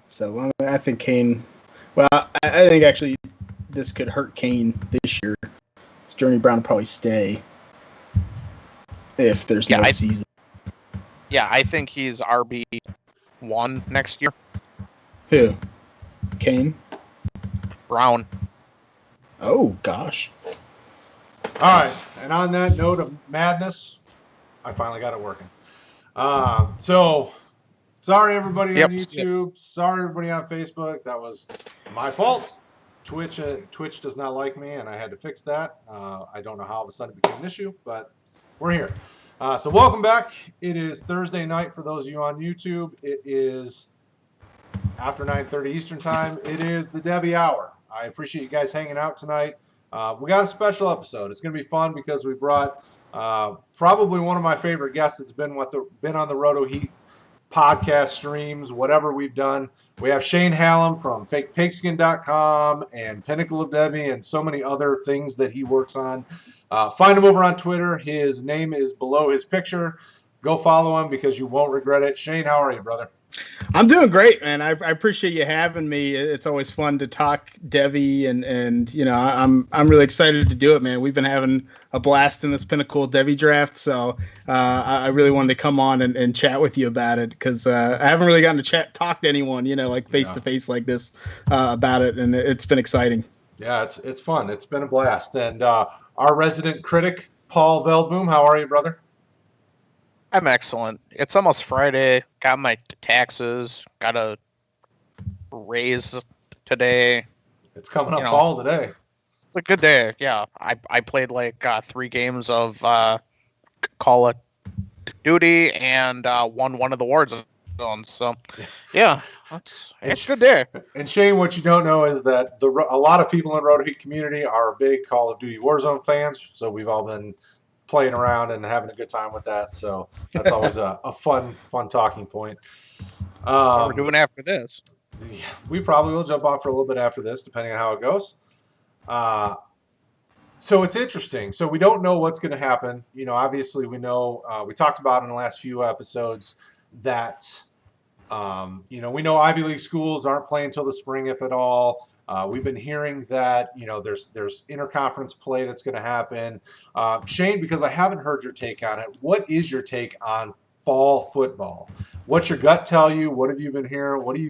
So I think Kane. Well, I think actually this could hurt Kane this year. Journey Brown will probably stay if there's no season. Yeah, I think he's RB1 next year. Who? Kane? Brown. Oh, gosh. All right, and on that note of madness, I finally got it working. So, sorry everybody on YouTube. Sorry everybody on Facebook. That was my fault. Twitch does not like me, and I had to fix that. I don't know how all of a sudden it became an issue, but we're here. So welcome back. It is Thursday night for those of you on YouTube. It is after 9:30 Eastern Time. It is the Devy Hour. I appreciate you guys hanging out tonight. We got a special episode. It's going to be fun because we brought probably one of my favorite guests that's been on the Roto Heat podcast streams, whatever we've done. We have Shane Hallam from FakePigskin.com and Pinnacle of Devy and so many other things that he works on. Find him over on Twitter. His name is below his picture. Go follow him because you won't regret it. Shane, how are you, brother? I'm doing great, man. I appreciate you having me. It's always fun to talk Devy, and you know, I'm really excited to do it, man. We've been having a blast in this Pinnacle Devy draft, so I really wanted to come on and chat with you about it because I haven't really gotten to talk to anyone, you know, like face to face like this about it, and it's been exciting. Yeah, it's fun. It's been a blast. And our resident critic, Paul Veldboom, how are you, brother? I'm excellent. It's almost Friday. Got my taxes. Got a raise today. It's coming up fall today. It's a good day. Yeah, I played like 3 games of Call of Duty and won one of the war zones. So, yeah, it's a good day. And Shane, what you don't know is that a lot of people in the Roto Heat community are big Call of Duty Warzone fans. So we've all been playing around and having a good time with that, so that's always a fun talking point. What we're doing after this. Yeah, we probably will jump off for a little bit after this, depending on how it goes. So it's interesting. So we don't know what's going to happen. You know, obviously we know we talked about in the last few episodes that you know, we know Ivy League schools aren't playing until the spring, if at all. We've been hearing that, you know, there's interconference play that's going to happen. Shane, because I haven't heard your take on it, what is your take on fall football? What's your gut tell you? What have you been hearing? What do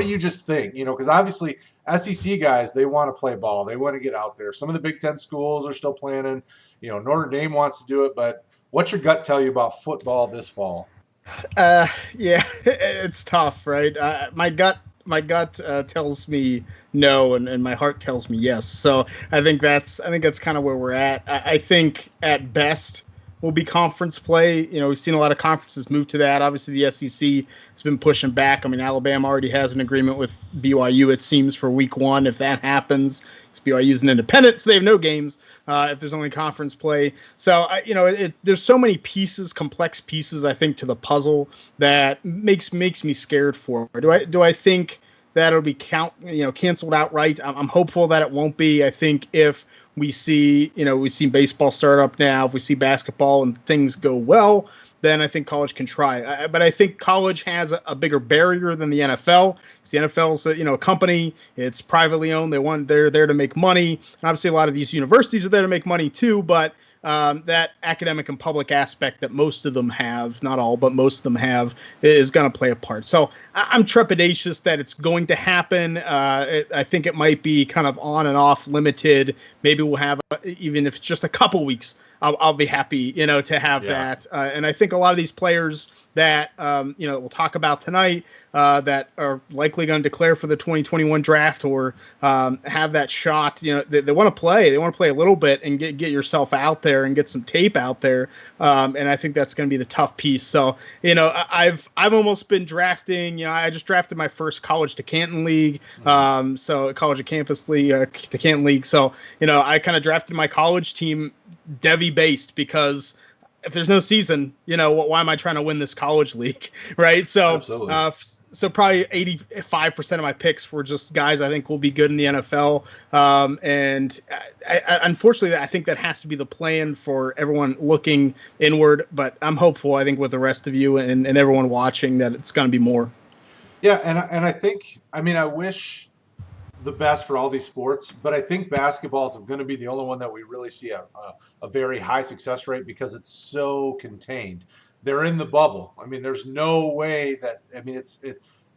you just think? You know, because obviously SEC guys, they want to play ball. They want to get out there. Some of the Big Ten schools are still planning. You know, Notre Dame wants to do it, but what's your gut tell you about football this fall? Yeah, it's tough, right? My gut tells me no, and my heart tells me yes. So I think that's kind of where we're at. I think at best will be conference play. You know, we've seen a lot of conferences move to that. Obviously, the SEC has been pushing back. I mean, Alabama already has an agreement with BYU, it seems, for week 1. If that happens, BYU's an independent, so they have no games if there's only conference play. So, you know, there's so many pieces, complex pieces, I think, to the puzzle that makes me scared for it. Do I think that it'll be canceled outright? I'm hopeful that it won't be. I think if we see baseball start up now, if we see basketball and things go well, then I think college can try. But I think college has a bigger barrier than the NFL. The NFL's a company. It's privately owned. They're there to make money. And obviously, a lot of these universities are there to make money too. But that academic and public aspect that most of them have, not all, but most of them have, is going to play a part. So I'm trepidatious that it's going to happen. I think it might be kind of on and off, limited. Maybe we'll have, even if it's just a couple weeks, I'll be happy, to have that. And I think a lot of these players that, we'll talk about tonight, that are likely going to declare for the 2021 draft or have that shot, they want to play. They want to play a little bit and get yourself out there and get some tape out there. And I think that's going to be the tough piece. So, I've almost been drafting, I just drafted my first college to Canton League. So college to campus league, to Canton League. So, I kind of drafted my college team Devy based because if there's no season, why am I trying to win this college league, right? So, so probably 85% of my picks were just guys I think will be good in the NFL. And unfortunately, I think that has to be the plan for everyone looking inward. But I'm hopeful, I think, with the rest of you and everyone watching that it's going to be more. Yeah, and I think, I mean, I wish the best for all these sports, but I think basketball is going to be the only one that we really see a very high success rate because it's so contained. They're in the bubble. I mean, there's no way that, I mean,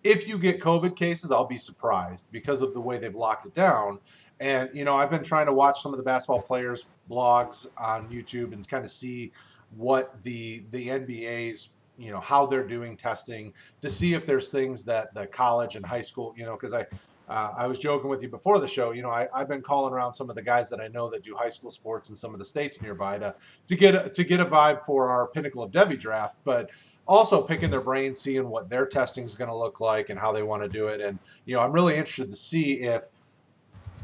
if you get COVID cases, I'll be surprised because of the way they've locked it down. And, you know, I've been trying to watch some of the basketball players' blogs on YouTube and kind of see what the NBA's, you know, how they're doing testing to see if there's things that the college and high school, you know, because I was joking with you before the show. You know, I've been calling around some of the guys that I know that do high school sports in some of the states nearby to get a vibe for our Pinnacle of Devy draft, but also picking their brains, seeing what their testing is going to look like and how they want to do it. And you know, I'm really interested to see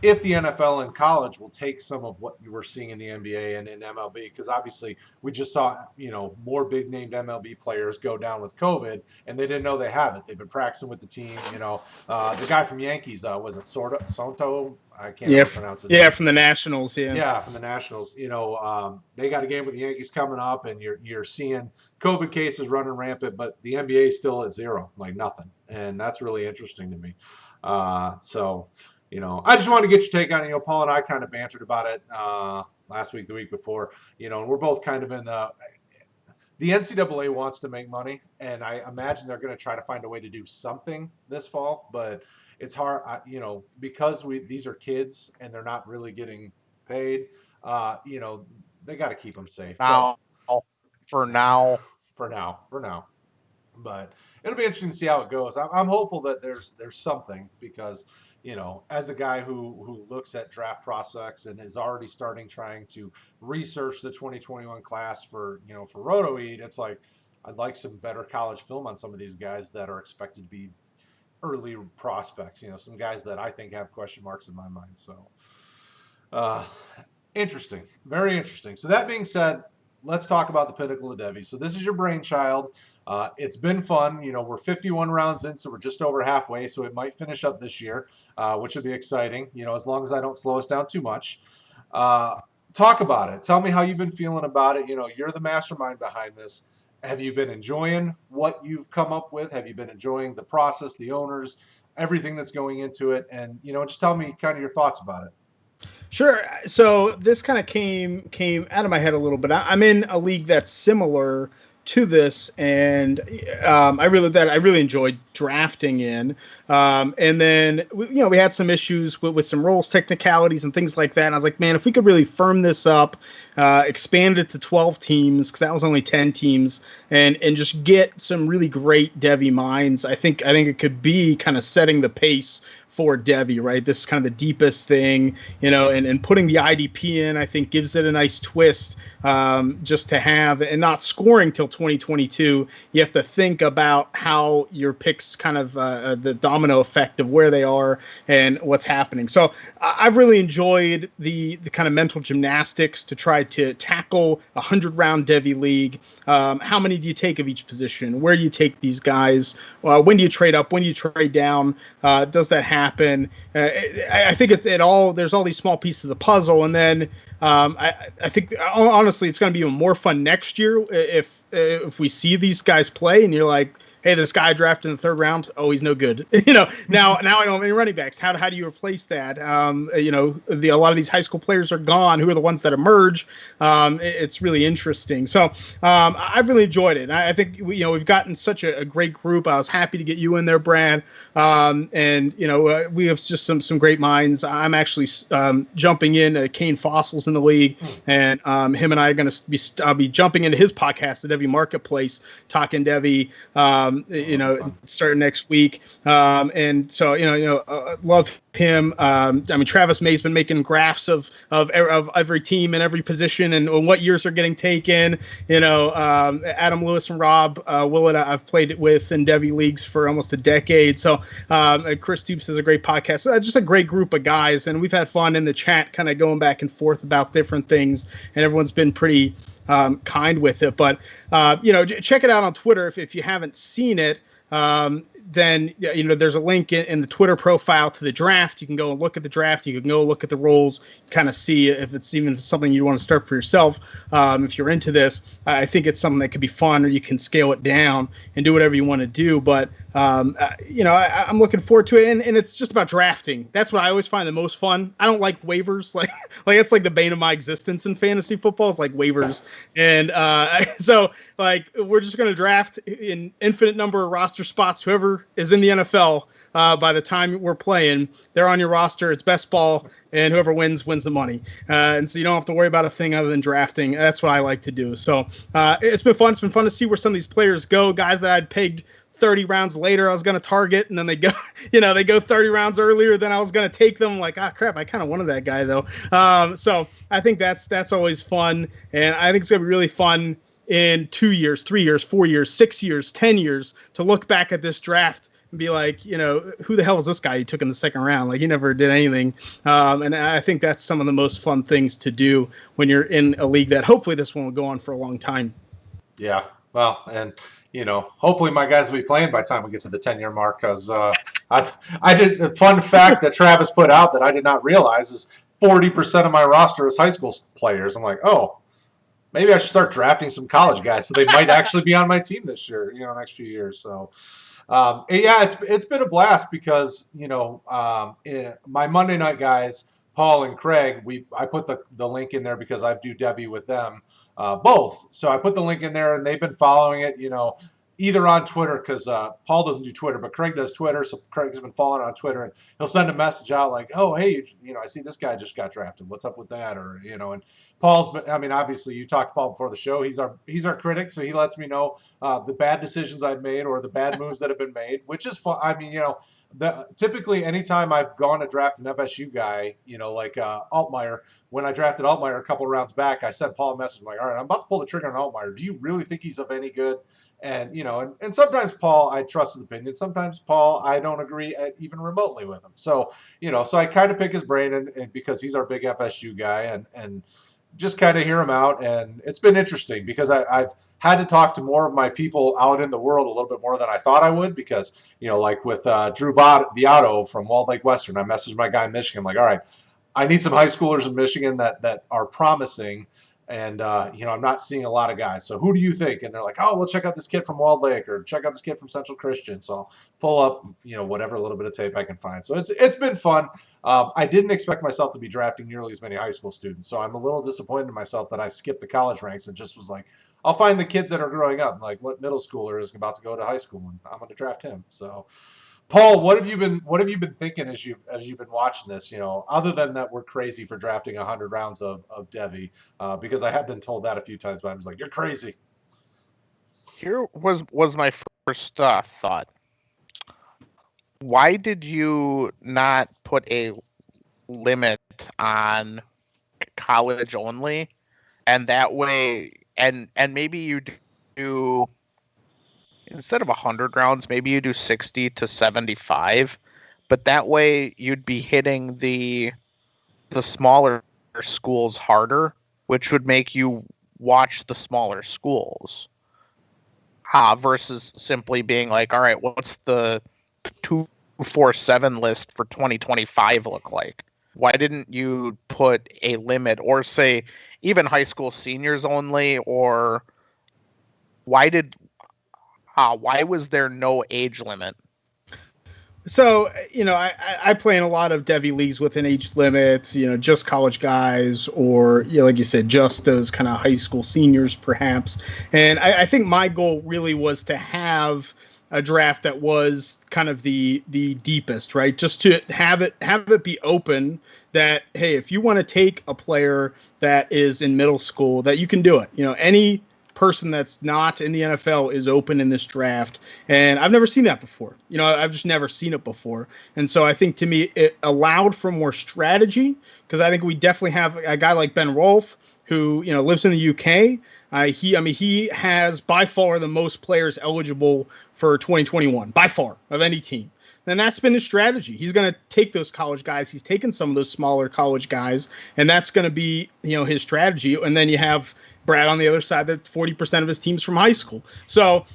if the NFL and college will take some of what you were seeing in the NBA and in MLB, because obviously we just saw, you know, more big named MLB players go down with COVID and they didn't know they have it. They've been practicing with the team, you know. The guy from Yankees, was it Soto? I can't pronounce his name. From the Nationals, Yeah, from the Nationals. You know, they got a game with the Yankees coming up, and you're seeing COVID cases running rampant, but the NBA is still at zero, like nothing, and that's really interesting to me. So, you know, I just wanted to get your take on it. You know, Paul and I kind of bantered about it last week, the week before. You know, and we're both kind of in the NCAA wants to make money, and I imagine they're going to try to find a way to do something this fall, but it's hard, you know, because these are kids and they're not really getting paid. You know, they got to keep them safe. For now. But it'll be interesting to see how it goes. I'm hopeful that there's something because, you know, as a guy who looks at draft prospects and is already trying to research the 2021 class for, you know, for RotoEat, it's like I'd like some better college film on some of these guys that are expected to be early prospects, you know, some guys that I think have question marks in my mind. So interesting, very interesting. So that being said, let's talk about the Pinnacle of Devy. So this is your brainchild. It's been fun. You know, we're 51 rounds in, so we're just over halfway. So it might finish up this year, which would be exciting, you know, as long as I don't slow us down too much. Talk about it. Tell me how you've been feeling about it. You know, you're the mastermind behind this. Have you been enjoying what you've come up with? Have you been enjoying the process, the owners, everything that's going into it? And, you know, just tell me kind of your thoughts about it. Sure. So this kind of came out of my head a little bit. I'm in a league that's similar to this, and I really enjoyed drafting in. And then we had some issues with some roles, technicalities, and things like that. And I was like, man, if we could really firm this up, expand it to 12 teams, because that was only 10 teams, and just get some really great Devy minds, I think it could be kind of setting the pace for Devy, right? This is kind of the deepest thing, you know, and putting the IDP in, I think, gives it a nice twist, just to have, and not scoring till 2022. You have to think about how your picks kind of the domino effect of where they are and what's happening. So I've really enjoyed the kind of mental gymnastics to try to tackle a 100-round Devy League. How many do you take of each position? Where do you take these guys? When do you trade up? When do you trade down? Does that happen? I think there's all these small pieces of the puzzle, and then I think honestly it's going to be even more fun next year if we see these guys play and you're like, hey, this guy drafted in the 3rd round, oh, he's no good. You know, now I don't have any running backs. How do you replace that? You know, a lot of these high school players are gone. Who are the ones that emerge? It's really interesting. So I've really enjoyed it. I think we've gotten such a great group. I was happy to get you in there, Brad. And you know, we have just some great minds. I'm actually jumping in. Kane Fossil's in the league, and him and I are going to be jumping into his podcast, the Devy Marketplace, talking Devy. You know, starting next week. And so, love him. I mean, Travis May's been making graphs of every team and every position and what years are getting taken. You know, Adam Lewis and Rob Willett, I've played it with in Devy leagues for almost a decade. So Chris Stoops has a great podcast. So, just a great group of guys, and we've had fun in the chat, kind of going back and forth about different things, and everyone's been pretty kind with it. But check it out on Twitter if you haven't seen it. Then there's a link in the Twitter profile to the draft. You can go and look at the draft. You can go look at the roles, kind of see if it's even something you want to start for yourself. If you're into this, I think it's something that could be fun, or you can scale it down and do whatever you want to do. But I'm looking forward to it, and it's just about drafting. That's what I always find the most fun. I don't like waivers, like it's like the bane of my existence in fantasy football. It's like waivers, and so like we're just going to draft in infinite number of roster spots. Whoever is in the NFL by the time we're playing, they're on your roster. It's best ball, and whoever wins the money. And so you don't have to worry about a thing other than drafting. That's what I like to do. So it's been fun. It's been fun to see where some of these players go. Guys that I'd pegged 30 rounds later I was going to target, and then they go 30 rounds earlier than I was going to take them. Like, crap, I kind of wanted that guy though. So I think that's always fun, and I think it's going to be really fun in 2 years, 3 years, 4 years, 6 years, 10 years to look back at this draft and be like, who the hell is this guy you took in the second round? Like, he never did anything. And I think that's some of the most fun things to do when you're in a league that hopefully this one will go on for a long time. Yeah. Well, and hopefully my guys will be playing by the time we get to the 10-year mark, because I did a fun fact that Travis put out that I did not realize is 40% of my roster is high school players. I'm like, oh, maybe I should start drafting some college guys so they might actually be on my team this year, next few years. So, yeah, it's been a blast because, my Monday night guys, Paul and Craig, I put the link in there because I do Devy with them both. So I put the link in there, and they've been following it, either on Twitter, because Paul doesn't do Twitter, but Craig does Twitter. So Craig's been following on Twitter, and he'll send a message out like, oh, hey, I see this guy just got drafted. What's up with that? Or, and Paul's been, obviously you talked to Paul before the show. He's our critic. So he lets me know the bad decisions I've made or the bad moves that have been made, which is fun. Typically anytime I've gone to draft an FSU guy, like Altmaier, when I drafted Altmaier a couple rounds back, I sent Paul a message like, all right, I'm about to pull the trigger on Altmaier. Do you really think he's of any good? And, and sometimes Paul, I trust his opinion. Sometimes Paul, I don't agree even remotely with him. So, so I kind of pick his brain and because he's our big FSU guy and just kind of hear him out. And it's been interesting because I've had to talk to more of my people out in the world a little bit more than I thought I would because, like with Drew Viato from Walled Lake Western, I messaged my guy in Michigan. I'm like, all right, I need some high schoolers in Michigan that are promising. And, I'm not seeing a lot of guys. So who do you think? And they're like, oh, well, check out this kid from Walled Lake or check out this kid from Central Christian. So I'll pull up, whatever little bit of tape I can find. So it's been fun. I didn't expect myself to be drafting nearly as many high school students. So I'm a little disappointed in myself that I skipped the college ranks and just was like, I'll find the kids that are growing up. Like what middle schooler is about to go to high school and I'm going to draft him. So Paul, what have you been thinking as you've been watching this? Other than that, we're crazy for drafting 100 rounds of Devy, because I have been told that a few times, but I'm just like, you're crazy. Here was my first thought. Why did you not put a limit on college only, and that way, and maybe you do. Instead of 100 rounds, maybe you do 60 to 75, but that way you'd be hitting the smaller schools harder, which would make you watch the smaller schools. Versus simply being like, all right, what's the 247 list for 2025 look like? Why didn't you put a limit or say even high school seniors only, or why was there no age limit? So, I play in a lot of Devy leagues with an age limit, just college guys or, like you said, just those kind of high school seniors perhaps. And I think my goal really was to have a draft that was kind of the deepest, right? Just to have it be open that, hey, if you want to take a player that is in middle school, that you can do it. Any person that's not in the NFL is open in this draft, and I've never seen that before. I've just never seen it before, and so I think to me it allowed for more strategy because I think we definitely have a guy like Ben Rolfe who lives in the UK. He has by far the most players eligible for 2021 by far of any team. And that's been his strategy. He's going to take those college guys. He's taken some of those smaller college guys, and that's going to be his strategy. And then you have Brad on the other side. That's 40% of his team's from high school. So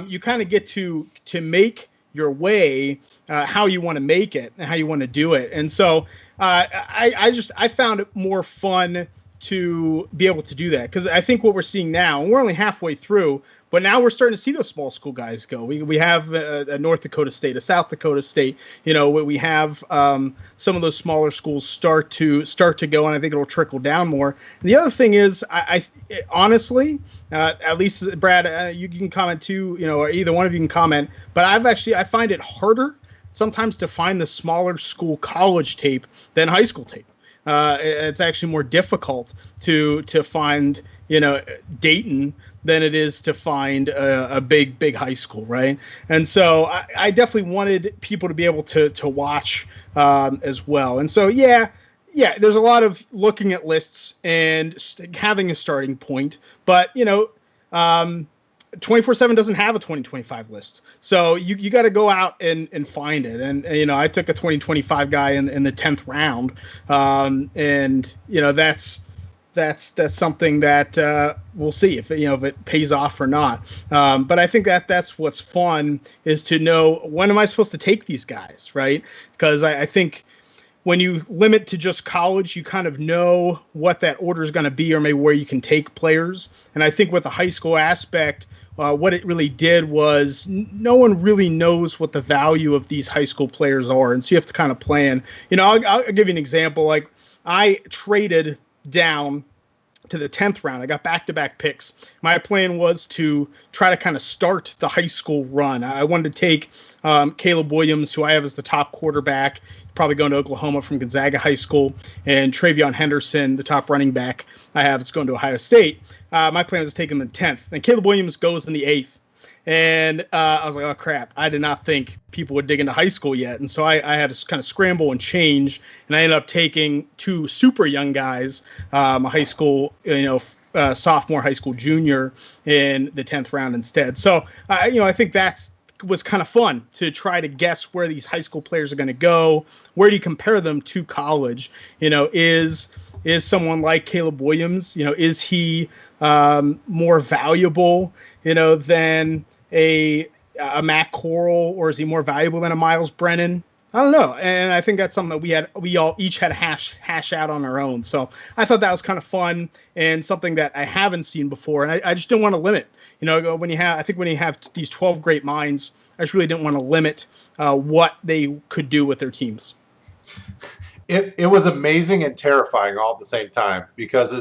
you kind of get to make your way how you want to make it and how you want to do it. And so I found it more fun to be able to do that, because I think what we're seeing now, and we're only halfway through, but now we're starting to see those small school guys go. We have a North Dakota State, a South Dakota State. We have some of those smaller schools start to go, and I think it'll trickle down more. And the other thing is, I honestly, at least Brad, you can comment too. Or either one of you can comment. But I find it harder sometimes to find the smaller school college tape than high school tape. It's actually more difficult to find, Dayton than it is to find a big high school, right? And so I definitely wanted people to be able to watch as well. And so yeah, there's a lot of looking at lists and having a starting point, but 24/7 doesn't have a 2025 list. So you got to go out and find it. And, I took a 2025 guy in the 10th round. And that's something that we'll see if it pays off or not. But I think that's what's fun, is to know, when am I supposed to take these guys, right? Because I think when you limit to just college, you kind of know what that order is going to be, or maybe where you can take players. And I think with the high school aspect, what it really did was no one really knows what the value of these high school players are. And so you have to kind of plan. I'll give you an example. Like, I traded down to the 10th round. I got back-to-back picks. My plan was to try to kind of start the high school run. I wanted to take Caleb Williams, who I have as the top quarterback, probably going to Oklahoma from Gonzaga High School, and Travion Henderson, the top running back I have, is going to Ohio State. My plan was to take him in the 10th. And Caleb Williams goes in the 8th. And I was like, oh, crap. I did not think people would dig into high school yet. And so I had to kind of scramble and change. And I ended up taking two super young guys, a high school, sophomore, high school junior, in the 10th round instead. So, I think was kind of fun to try to guess where these high school players are going to go. Where do you compare them to college? Is someone like Caleb Williams, is he more valuable, than a Matt Corral, or is he more valuable than a Miles Brennan? I don't know. And I think that's something that we all each had to hash out on our own. So I thought that was kind of fun and something that I haven't seen before. And I just didn't want to limit, when you have these 12 great minds, I just really didn't want to limit what they could do with their teams. It was amazing and terrifying all at the same time, because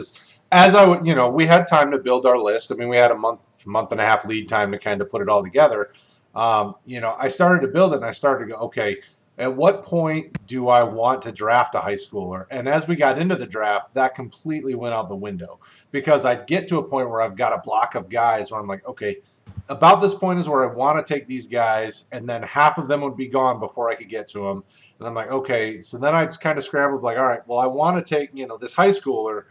we had time to build our list. I mean, we had a month and a half lead time to kind of put it all together. I started to build it, and I started to go, okay, at what point do I want to draft a high schooler? And as we got into the draft, that completely went out the window, because I'd get to a point where I've got a block of guys where I'm like, okay, about this point is where I want to take these guys, and then half of them would be gone before I could get to them. And I'm like, okay, so then I just kind of scrambled, like, all right, well, I want to take, this high schooler,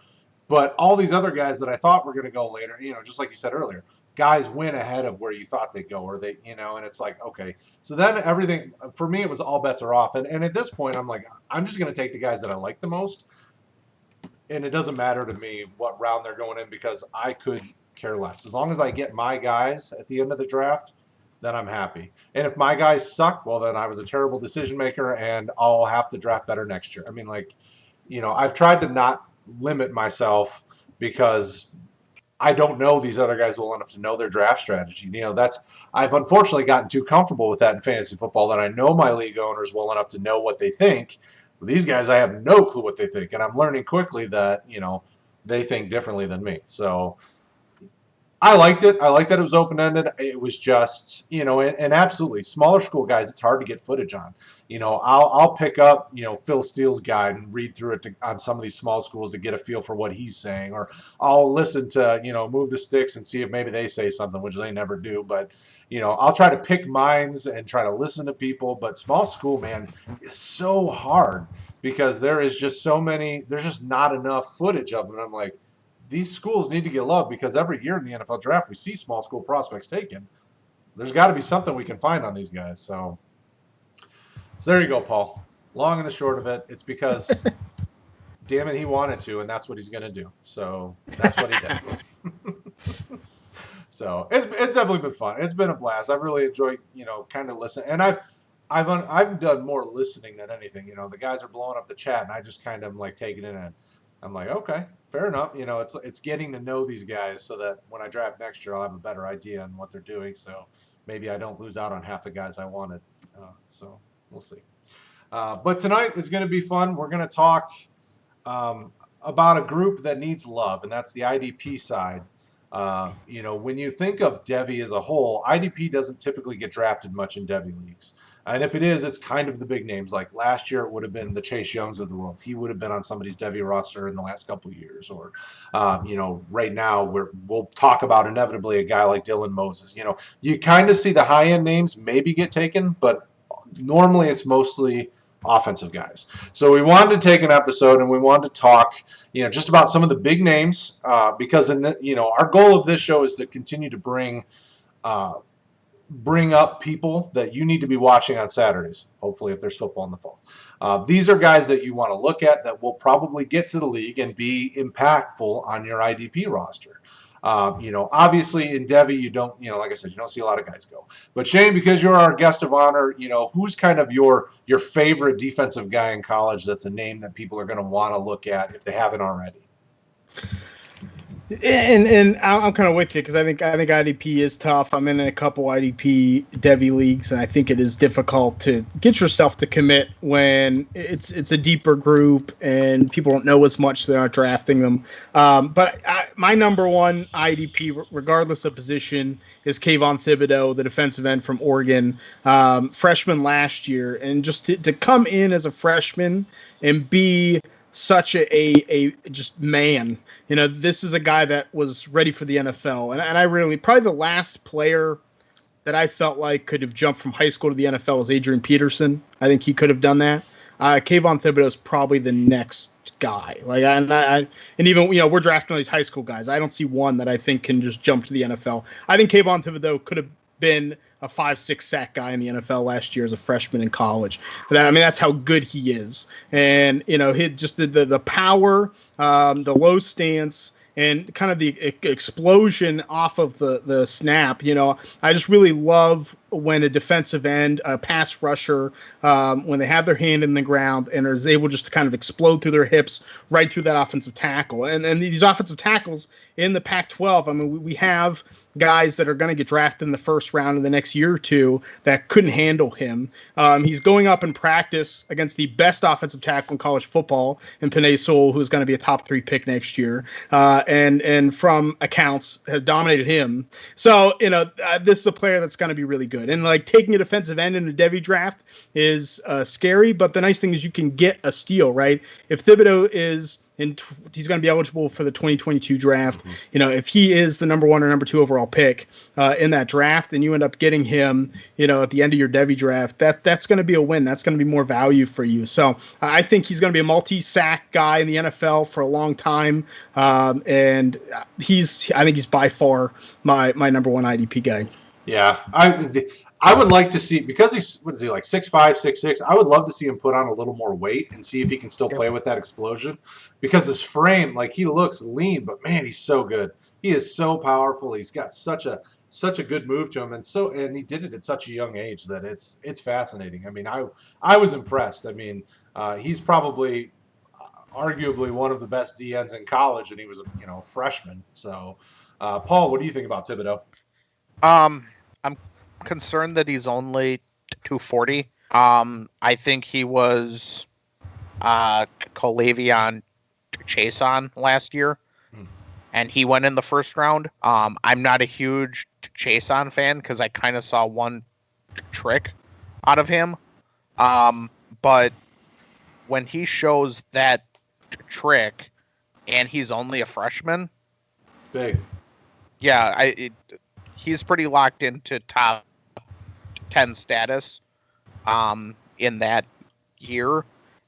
but all these other guys that I thought were going to go later, just like you said earlier, guys went ahead of where you thought they'd go, or they, and it's like, okay. So then everything, for me, it was all bets are off. And at this point, I'm like, I'm just going to take the guys that I like the most. And it doesn't matter to me what round they're going in, because I could care less. As long as I get my guys at the end of the draft, then I'm happy. And if my guys suck, well, then I was a terrible decision maker, and I'll have to draft better next year. I mean, I've tried to not limit myself, because I don't know these other guys well enough to know their draft strategy. I've unfortunately gotten too comfortable with that in fantasy football, that I know my league owners well enough to know what they think. But these guys, I have no clue what they think, and I'm learning quickly that they think differently than me. So I liked it. I liked that it was open-ended. It was just, and absolutely, smaller school guys, it's hard to get footage on. I'll pick up, Phil Steele's guide and read through it on some of these small schools to get a feel for what he's saying. Or I'll listen to, Move the Sticks and see if maybe they say something, which they never do. But, I'll try to pick minds and try to listen to people. But small school, man, is so hard, because there is just there's just not enough footage of them. And I'm like, these schools need to get love, because every year in the NFL draft, we see small school prospects taken. There's got to be something we can find on these guys. So there you go, Paul. Long and the short of it, it's because, damn it, he wanted to, and that's what he's going to do. So that's what he did. So it's definitely been fun. It's been a blast. I've really enjoyed, kind of listening. And I've done more listening than anything. The guys are blowing up the chat, and I just kind of like taking it in. And I'm like, okay, fair enough. You know, it's getting to know these guys so that when I draft next year, I'll have a better idea on what they're doing. So maybe I don't lose out on half the guys I wanted. So we'll see. But tonight is going to be fun. We're going to talk about a group that needs love, and that's the IDP side. You know, when you think of Devy as a whole, IDP doesn't typically get drafted much in Devy leagues. And if it is, it's kind of the big names. Like last year, it would have been the Chase Youngs of the world. He would have been on somebody's Devy roster in the last couple of years. Or, you know, right now, we'll talk about inevitably a guy like Dylan Moses. You know, you kind of see the high-end names maybe get taken, but normally it's mostly offensive guys. So we wanted to take an episode and we wanted to talk, you know, just about some of the big names because, you know, our goal of this show is to continue to bring up people that you need to be watching on Saturdays, hopefully if there's football in the fall. These are guys that you want to look at that will probably get to the league and be impactful on your IDP roster. You know, obviously in Devy, you don't, you know, like I said, you don't see a lot of guys go. But Shane, because you're our guest of honor, you know, who's kind of your favorite defensive guy in college that's a name that people are going to want to look at if they haven't already? And I'm kind of with you because I think IDP is tough. I'm in a couple IDP Devy leagues, and I think it is difficult to get yourself to commit when it's a deeper group and people don't know as much. They're not drafting them. But my number one IDP, regardless of position, is Kayvon Thibodeau, the defensive end from Oregon, freshman last year, and just to come in as a freshman and be such a just man. You know, this is a guy that was ready for the NFL. And I really, probably the last player that I felt like could have jumped from high school to the NFL was Adrian Peterson. I think he could have done that. Kayvon Thibodeau is probably the next guy. Like, and even, you know, we're drafting all these high school guys. I don't see one that I think can just jump to the NFL. I think Kayvon Thibodeau could have been a 5-6 sack guy in the NFL last year as a freshman in college. But I mean, that's how good he is. And, you know, just the power, the low stance, and kind of the explosion off of the snap. You know, I just really love when a defensive end, a pass rusher, when they have their hand in the ground and is able just to kind of explode through their hips right through that offensive tackle. And these offensive tackles in the Pac-12, I mean, we have guys that are going to get drafted in the first round in the next year or two that couldn't handle him. He's going up in practice against the best offensive tackle in college football in Penei Sewell, who's going to be a top 3 pick next year, and from accounts has dominated him. So, you know, this is a player that's going to be really good. And like taking a defensive end in a Devy draft is scary, but the nice thing is you can get a steal, right? If Thibodeau is he's going to be eligible for the 2022 draft. Mm-hmm. You know, if he is the number 1 or number 2 overall pick in that draft, and you end up getting him, you know, at the end of your Devy draft, that's going to be a win. That's going to be more value for you. So I think he's going to be a multi-sack guy in the NFL for a long time, and I think he's by far my number 1 IDP guy. Yeah, I would like to see, because he's, what is he, like 6'5", 6'6", I would love to see him put on a little more weight and see if he can still play with that explosion, because his frame, like, he looks lean, but man, he's so good. He is so powerful. He's got such a good move to him, and he did it at such a young age that it's fascinating. I mean, I was impressed. I mean, he's probably arguably one of the best DNs in college, and he was a freshman. So, Paul, what do you think about Thibodeau? I'm concerned that he's only 240. I think he was Kolavion Chason last year, and he went in the first round. I'm not a huge Chason fan because I kind of saw one trick out of him. But when he shows that trick and he's only a freshman, big. Yeah, he's pretty locked into top 10 status in that year,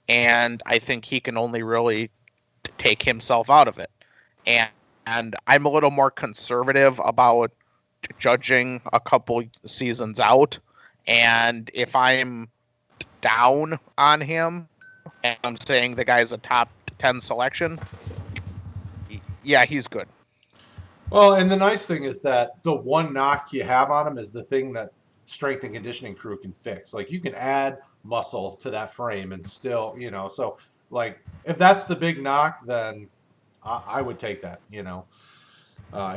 and I think he can only really take himself out of it. And I'm a little more conservative about judging a couple seasons out, and if I'm down on him and I'm saying the guy's a top 10 selection, yeah, he's good. Well, and the nice thing is that the one knock you have on him is the thing that strength and conditioning crew can fix. Like, you can add muscle to that frame and still, so Like, if that's the big knock, then I would take that.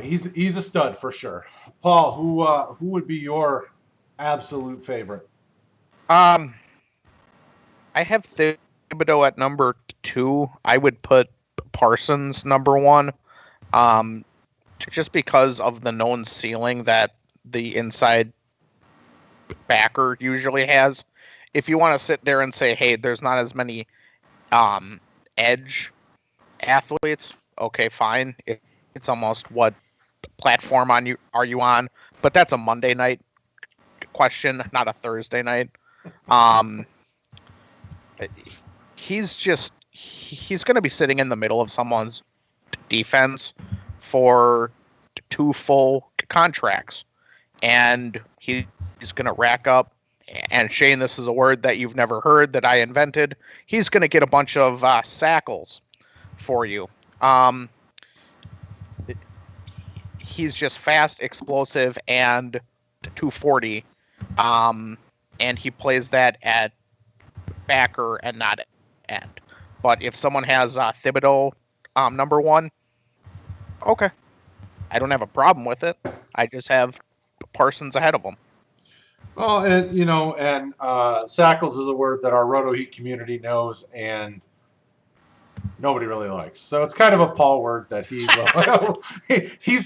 He's a stud for sure. Paul, who would be your absolute favorite? I have Thibodeau at number 2. I would put Parsons number 1. Just because of the known ceiling that the inside backer usually has. If you want to sit there and say, hey, there's not as many edge athletes, okay, fine. It's almost what platform are you on? But that's a Monday night question, not a Thursday night. He's going to be sitting in the middle of someone's defense for 2 full contracts, and he's going to rack up. And Shane, this is a word that you've never heard that I invented. He's going to get a bunch of sackles for you. He's just fast, explosive, and 240. And he plays that at backer and not end. But if someone has Thibodeau number 1, okay. I don't have a problem with it. I just have Parsons ahead of him. Well, and sackles is a word that our Roto Heat community knows and nobody really likes. So it's kind of a Paul word that he's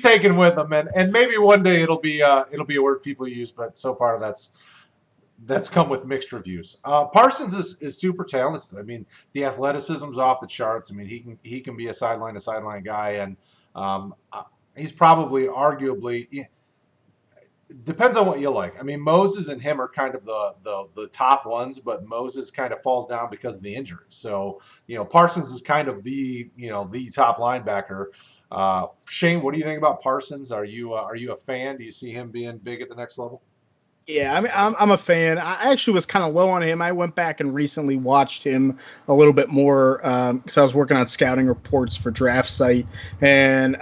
taken with him, and maybe one day it'll be a word people use, but so far that's come with mixed reviews. Parsons is super talented. I mean, the athleticism's off the charts. I mean, he can be a sideline guy, and he's probably arguably. Depends on what you like. I mean, Moses and him are kind of the top ones, but Moses kind of falls down because of the injury. So, Parsons is kind of the top linebacker. Shane, what do you think about Parsons? Are you a fan? Do you see him being big at the next level? Yeah, I mean, I'm a fan. I actually was kind of low on him. I went back and recently watched him a little bit more because I was working on scouting reports for Draft Site, and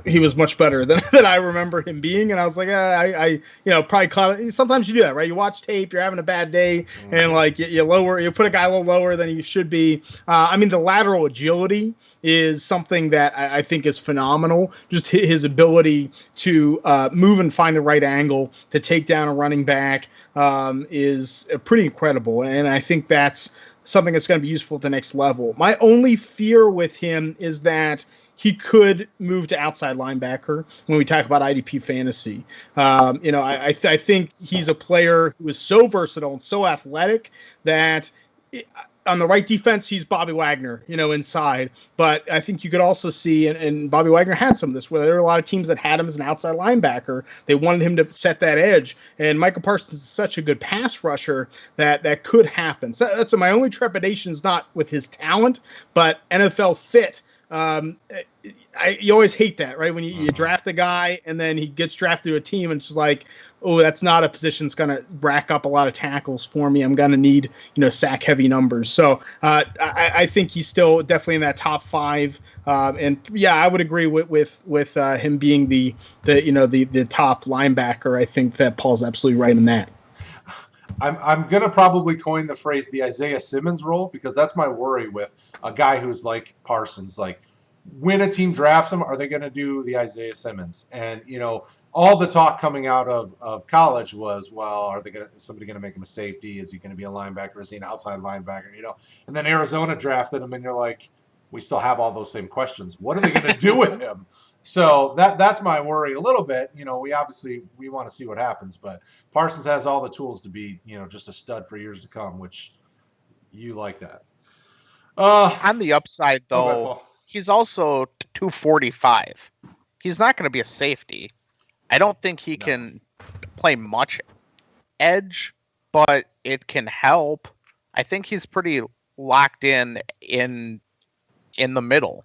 he was much better than I remember him being. And I was like, I probably caught it. Sometimes you do that, right? You watch tape, you're having a bad day, and like you put a guy a little lower than you should be. I mean, the lateral agility is something that I think is phenomenal. Just his ability to move and find the right angle to take down a running back is pretty incredible. And I think that's something that's going to be useful at the next level. My only fear with him is that he could move to outside linebacker when we talk about IDP fantasy. I think he's a player who is so versatile and so athletic that on the right defense, he's Bobby Wagner, inside. But I think you could also see, and Bobby Wagner had some of this, where there were a lot of teams that had him as an outside linebacker. They wanted him to set that edge. And Micah Parsons is such a good pass rusher that could happen. So that's my only trepidation is not with his talent, but NFL fit. You always hate that, right? When you draft a guy and then he gets drafted to a team and it's just like, oh, that's not a position that's going to rack up a lot of tackles for me. I'm going to need, sack heavy numbers. So I think he's still definitely in that top 5. And yeah, I would agree with him being the top linebacker. I think that Paul's absolutely right in that. I'm going to probably coin the phrase the Isaiah Simmons role because that's my worry with a guy who's like Parsons. Like, when a team drafts him, are they going to do the Isaiah Simmons? And, all the talk coming out of college was, well, somebody going to make him a safety? Is he going to be a linebacker? Is he an outside linebacker? And then Arizona drafted him, and you're like, we still have all those same questions. What are they going to do with him? So that's my worry a little bit. We want to see what happens, but Parsons has all the tools to be, just a stud for years to come, which you like that. On the upside, though, he's also 245. He's not going to be a safety. I don't think he can play much edge, but it can help. I think he's pretty locked in the middle.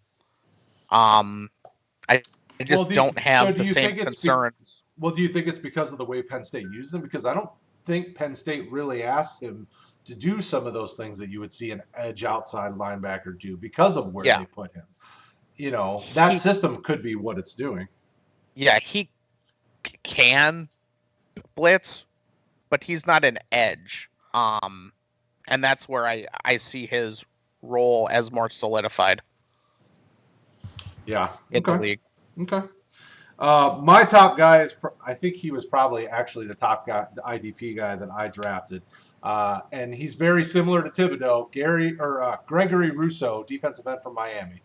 I just don't have the same concerns. Do you think it's because of the way Penn State uses him? Because I don't think Penn State really asked him to do some of those things that you would see an edge outside linebacker do because of where they put him. That system could be what it's doing. Yeah, he can blitz, but he's not an edge. And that's where I see his role as more solidified. Yeah. In the league. Okay. My top guy is, I think he was probably actually the top guy, the IDP guy that I drafted. And he's very similar to Thibodeau, Gregory Rousseau, defensive end from Miami.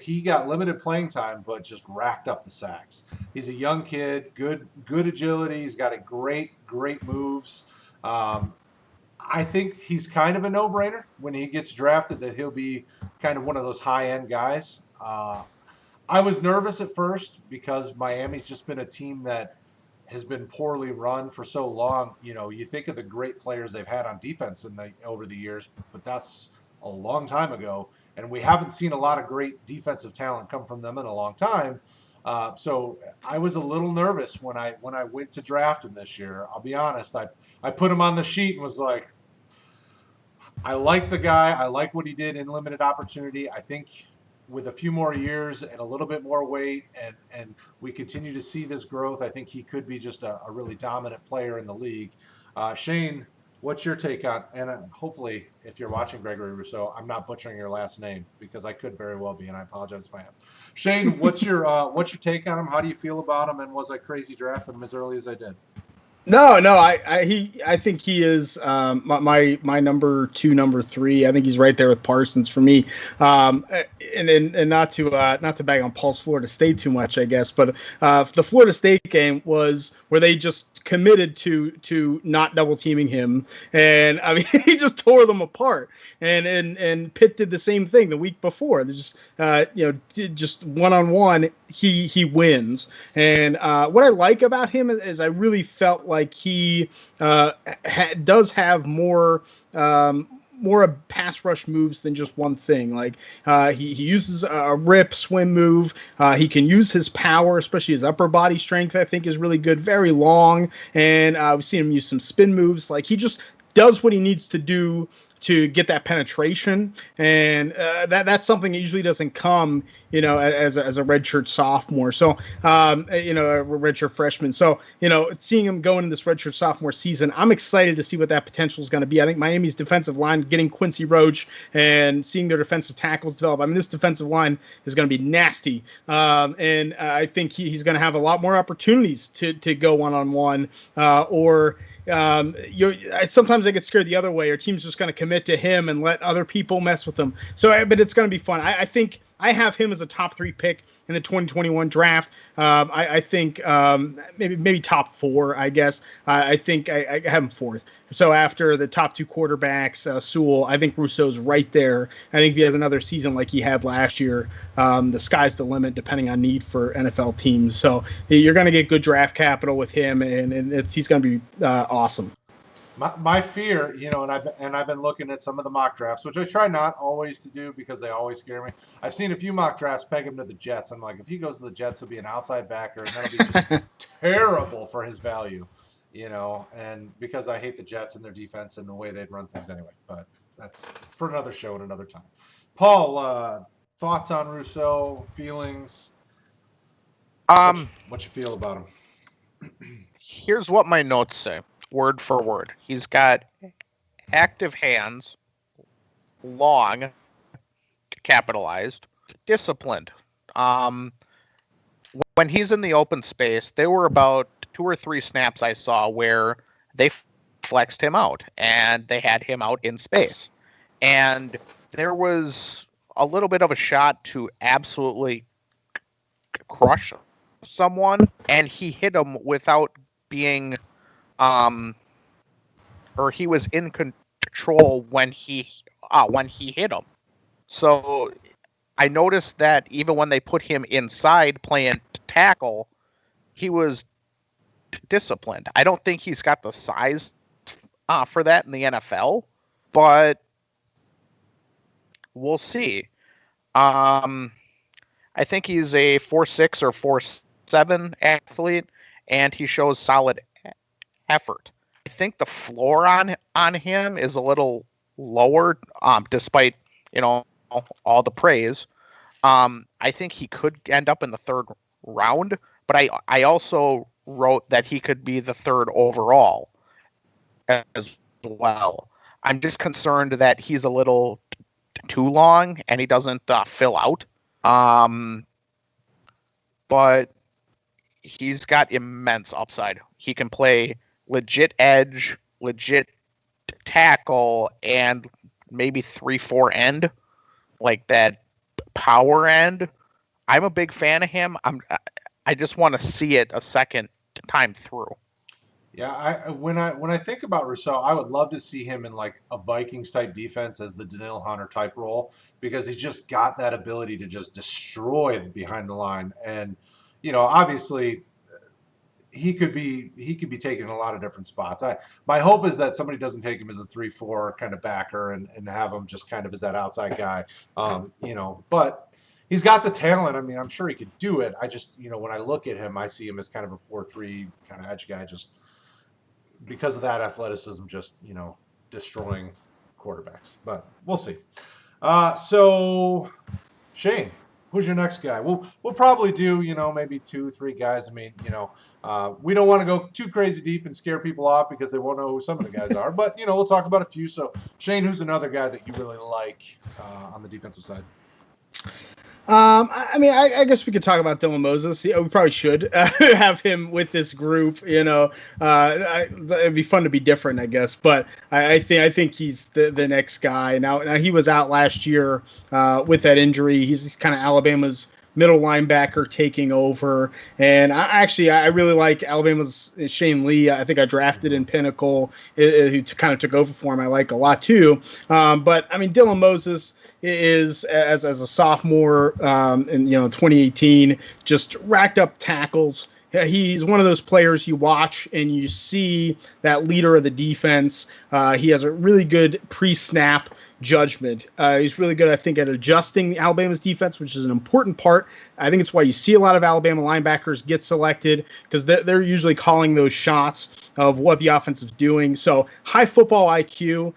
He got limited playing time, but just racked up the sacks. He's a young kid, good agility. He's got a great moves. I think he's kind of a no-brainer when he gets drafted that he'll be kind of one of those high-end guys. I was nervous at first because Miami's just been a team that has been poorly run for so long. You think of the great players they've had on defense over the years, but that's a long time ago, and we haven't seen a lot of great defensive talent come from them in a long time. So I was a little nervous when I went to draft him this year. I'll be honest. I put him on the sheet and was like, I like the guy. I like what he did in limited opportunity. I think with a few more years and a little bit more weight and we continue to see this growth, I think he could be just a really dominant player in the league. Shane, what's your take on, and hopefully if you're watching Gregory Rousseau, I'm not butchering your last name because I could very well be, and I apologize if I am. Shane, what's your take on him? How do you feel about him? And was I crazy drafting him as early as I did? No, I think he is my number 2, number 3. I think he's right there with Parsons for me. And not to bag on Paul's Florida State too much, I guess, but the Florida State game was where they just committed to not double teaming him, and I mean he just tore them apart. And Pitt did the same thing the week before. They just just one-on-one he wins. And what I like about him is I really felt like he does have more pass rush moves than just one thing. Like he uses a rip swim move. He can use his power, especially his upper body strength. I think is really good, very long. And we've seen him use some spin moves. Like he just does what he needs to do to get that penetration, and that's something that usually doesn't come, as a redshirt sophomore. So, a redshirt freshman. So, seeing him go into this redshirt sophomore season, I'm excited to see what that potential is going to be. I think Miami's defensive line, getting Quincy Roach and seeing their defensive tackles develop. I mean, this defensive line is going to be nasty, and I think he's going to have a lot more opportunities to go one-on-one sometimes I get scared the other way, or teams just going to commit to him and let other people mess with him. So, but it's going to be fun. I think I have him as a top 3 pick in the 2021 draft. I think maybe top 4, I guess. I think I have him 4th. So after the top 2 quarterbacks, Sewell, I think Rousseau's right there. I think if he has another season like he had last year, the sky's the limit depending on need for NFL teams. So you're going to get good draft capital with him, and he's going to be awesome. My fear, and I've been looking at some of the mock drafts, which I try not always to do because they always scare me. I've seen a few mock drafts peg him to the Jets. I'm like, if he goes to the Jets, he'll be an outside backer, and that'll be just terrible for his value, and because I hate the Jets and their defense and the way they'd run things anyway. But that's for another show at another time. Paul, thoughts on Rousseau, feelings? What you feel about him? Here's what my notes say. Word for word. He's got active hands, long, capitalized, disciplined. When he's in the open space, there were about 2 or 3 snaps I saw where they flexed him out and they had him out in space. And there was a little bit of a shot to absolutely crush someone, and he hit him without being or he was in control when he hit him. So I noticed that even when they put him inside playing tackle, he was disciplined. I don't think he's got the size for that in the NFL, but we'll see. I think he's a 4.6 or 4.7 athlete, and he shows solid effort. I think the floor on him is a little lower, despite all the praise. I think he could end up in the 3rd round, but I also wrote that he could be the 3rd overall as well. I'm just concerned that he's a little too long and he doesn't fill out. But he's got immense upside. He can play legit edge, legit tackle, and maybe 3-4 end, like that power end. I'm a big fan of him. I just want to see it a second time through. Yeah, when I think about Rousseau, I would love to see him in like a Vikings type defense as the Danielle Hunter type role, because he's just got that ability to just destroy behind the line. And obviously he could be taken in a lot of different spots. My hope is that somebody doesn't take him as a 3-4 kind of backer and have him just kind of as that outside guy. But he's got the talent. I mean, I'm sure he could do it. I just, when I look at him, I see him as kind of a 4-3 kind of edge guy, just because of that athleticism, just, destroying quarterbacks. But we'll see. So, Shane, who's your next guy? We'll probably do, maybe 2-3 guys. I mean, we don't want to go too crazy deep and scare people off because they won't know who some of the guys are. But, we'll talk about a few. So, Shane, who's another guy that you really like on the defensive side? I guess we could talk about Dylan Moses. We probably should have him with this group. It'd be fun to be different, I guess. But I think he's the next guy. Now he was out last year with that injury. He's kind of Alabama's middle linebacker taking over. And I really like Alabama's Shane Lee. I think I drafted in Pinnacle, who kind of took over for him. I like a lot too. But Dylan Moses is as a sophomore in 2018, just racked up tackles. He's one of those players you watch and you see that leader of the defense. He has a really good pre-snap judgment. He's really good, I think, at adjusting Alabama's defense, which is an important part. I think it's why you see a lot of Alabama linebackers get selected, because they're usually calling those shots of what the offense is doing. So high football IQ.